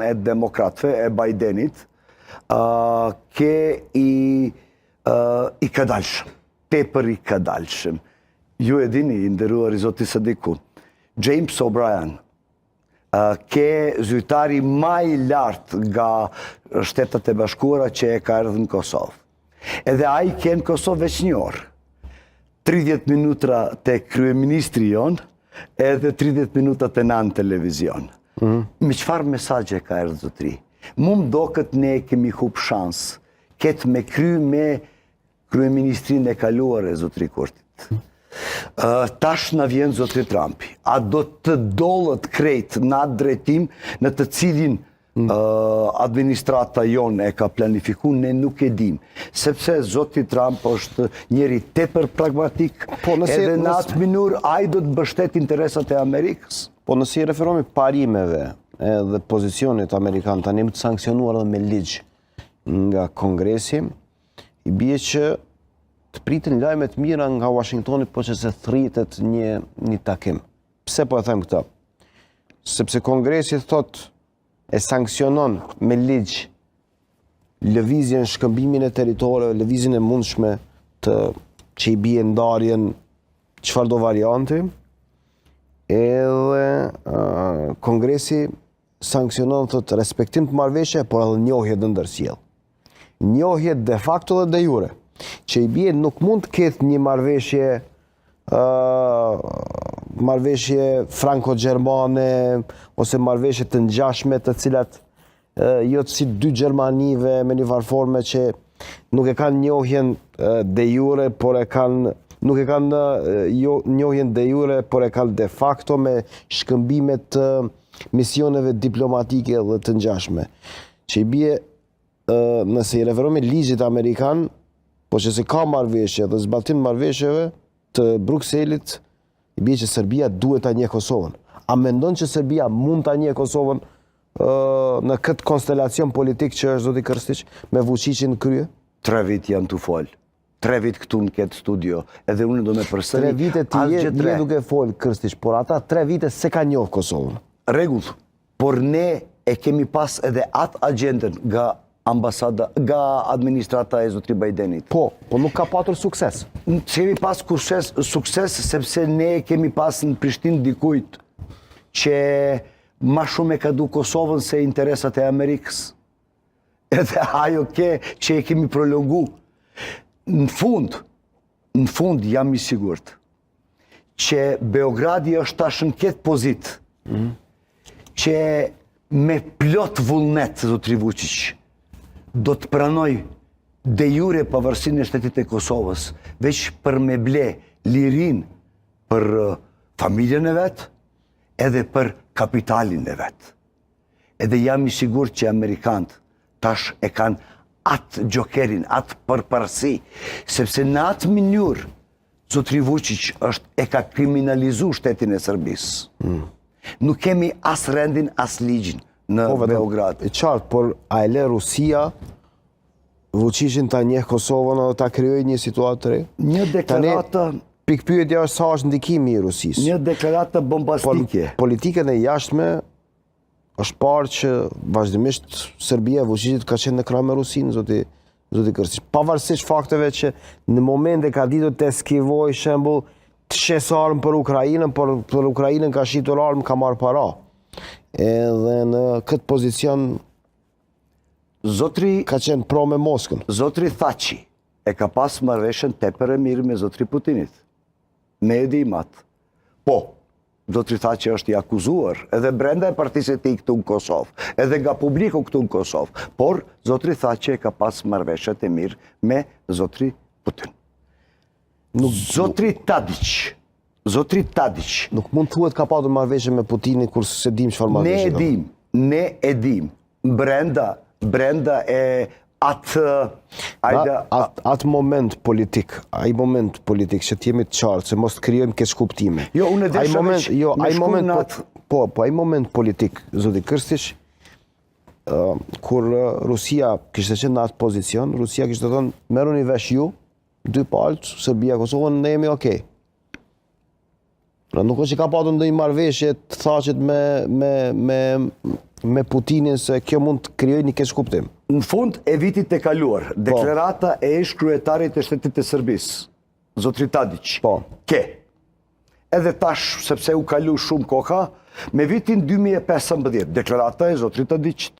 e demokratëve, e Bidenit, ke i këdalshëm, tepër i këdalshëm. Ju e dini, i nderuar i Zoti Sadiku, James O'Brien, ke zyrtari më i lartë nga Shtetet e Bashkuara që e ka erdhur në Kosovë. Edhe ai ke në Kosovë veç një orë. 30 minuta te kryeministri jonë, edhe 30 minuta te nan televizion. Me çfarë mesazhe ka erdhur zotri? Mu më doket ne kemi hub shans, ketë me kry me kryeministrinë e kaluar e zotri Kurtit. Tash na vjen zotri Trumpi. A do të dollët krejt në atë drejtim në të cilin administrata jonë e ka planifiku, ne nuk e dim. Sepse zoti Trump është njeri tepër pragmatik, edhe në atë mënyrë ai do të mbështet interesat e Amerikës. Po nëse i referohemi parimeve dhe pozicionit amerikan tani të sankcionuar edhe me ligj nga Kongresi, i bie që të pritin lajme të mira nga Washingtoni, po që se thritet një takim. Pse po e them këtë? Sepse Kongresi thot e sankcionon me ligj lëvizjen, shkëmbimin e territorëve, lëvizjen e mundshme që i bie ndarjen çfarëdo varianti, edhe Kongresi sankcionon thot respektim të marrëveshje, por edhe njohje të ndërsjell. Njohje de facto dhe de jure, që i bie nuk mund të ketë një marrëveshje franko-gjermane ose marrëveshje të ngjashme të cilat jo si dy Gjermanive me një varforme që nuk e kanë njohjen de jure, por e kanë nuk e kanë njohjen de jure, por e kanë de facto me shkëmbime të misioneve diplomatike dhe të ngjashme. Që i bie nëse i referohemi ligjit amerikan, po që se ka marrëveshje dhe zbatim marrëveshjeve të Brukselit, i bie që Serbia duhet ta njeh Kosovën. A mendon që Serbia mund ta njeh Kosovën në këtë konstelacion politik që është zoti Krstić me Vučićin në krye? 3 vit janë tu fol. 3 vit këtu në këtë studio, edhe unë do me përsëri. 3 vite ti je duke fol Krstić, por ata 3 vite se ka njoh Kosovën. Rregull, por ne e kemi pas edhe atë agendën nga nga administrata e zotri Bidenit. Po nuk ka patur sukses. Kemi pas sukses sepse ne kemi pas në Prishtinë dikujt që ma shumë e ka du Kosovën se interesat e Amerikës. Edhe ajo që e kemi prolongu. Në fund jam i sigurt që Beogradi është tash në këtë pozit që me plot vullnet zotri Vučić do të pranoj de jure pavarësinë e shtetit e Kosovës, veç për me ble lirin për familjen e vetë, edhe për kapitalin e vetë. Edhe jam i sigurt që Amerikanët tash e kanë atë gjokerin, atë përparësi, sepse në atë mënyrë zotri Vučić e ka kriminalizu shtetin e Serbisë. Nuk kemi as rendin, as ligjin në Beograd. E qartë, por a e le Rusia Vučićin ta njeh Kosovën dhe ta krijojë një situatë të re? Një deklaratë... Pikpyetja është sa është ndikimi i Rusisë. Një deklaratë bombastike. Politikën e jashtme është parë që vazhdimisht Serbia e Vučićit ka qenë në krah me Rusinë, zoti Krstić. Pavarësisht fakteve që në momente ka ditur të eskivoj shembull të shes armë për Ukrainën, por për Ukrainën ka shitur armë, ka marrë para. Edhe në këtë pozicion ka qenë pro me Moskën. Zotri Thaçi e ka pas marrëveshjen tepër e mirë me zotri Putinit. Ne e dim atë. Po, zotri Thaçi është i akuzuar edhe brenda e partisë e tij këtu në Kosovë, edhe nga publiku këtu në Kosovë, por zotri Thaçi e ka pas marrëveshjet e mirë me zotri Putin. Zotri Tadić. Nuk mund thuhet ka patur marrëveshje me Putinin kur se dim çfarë marrëveshje. Ne e dim. Brenda e atë moment politik, ai moment politik që t'jemi të qartë, se mos të krijojmë keq kuptime. Jo, unë e desha ai moment politik, zoti Krstić, kur Rusia kishte qenë në atë pozicion, Rusia kishte thënë merruni vesh ju, dy palë, Serbia, Kosovën, ne jemi okej. Pra nuk është që ka patur ndonjë marrëveshje të Thaçit me me Putinin se kjo mund të krijojë një keqkuptim. Në fund e vitit e kaluar, deklarata e ish-kryetarit të shtetit të Serbisë, zotri Tadić, Po. edhe tash, sepse u kalu shumë koha, me vitin 2015, deklarata e zotrit Tadićit.